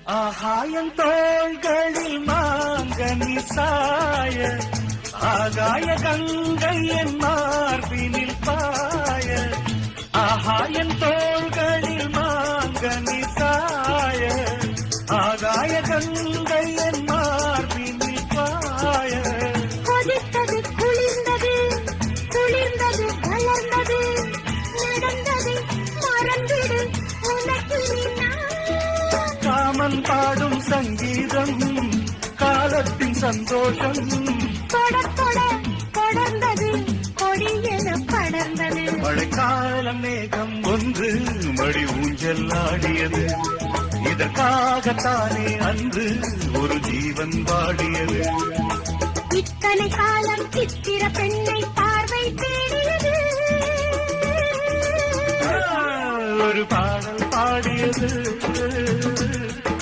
ஆகாயம் தோள்களில் மாங்கனி சாய ஆகாய கங்கை என் மார்பினில் பாய ஆகாயம் தோள்களில் மாங்கனி சாய ஆகாய கங்கை என் மார்பினில் பாய கொதித்தது குளிர்ந்தது குளிர்ந்தது வளர்ந்தது நடந்தது மறந்திடு உனக்கு காமன் பாடும் சங்கீதம் காலத்தின் சந்தோஷம் தொட தொட தொடர்ந்தது கொடியென படர்ந்தது மழைக்கால மேகம் ஒன்று மடி ஊஞ்சல் ஆடியது இதற்காகத்தானே அன்று ஒரு ஜீவன் பாடியது இத்தனை காலம் சித்திர பெண்ணை பார்வை தேடியது ஒரு பாடல் பாடியது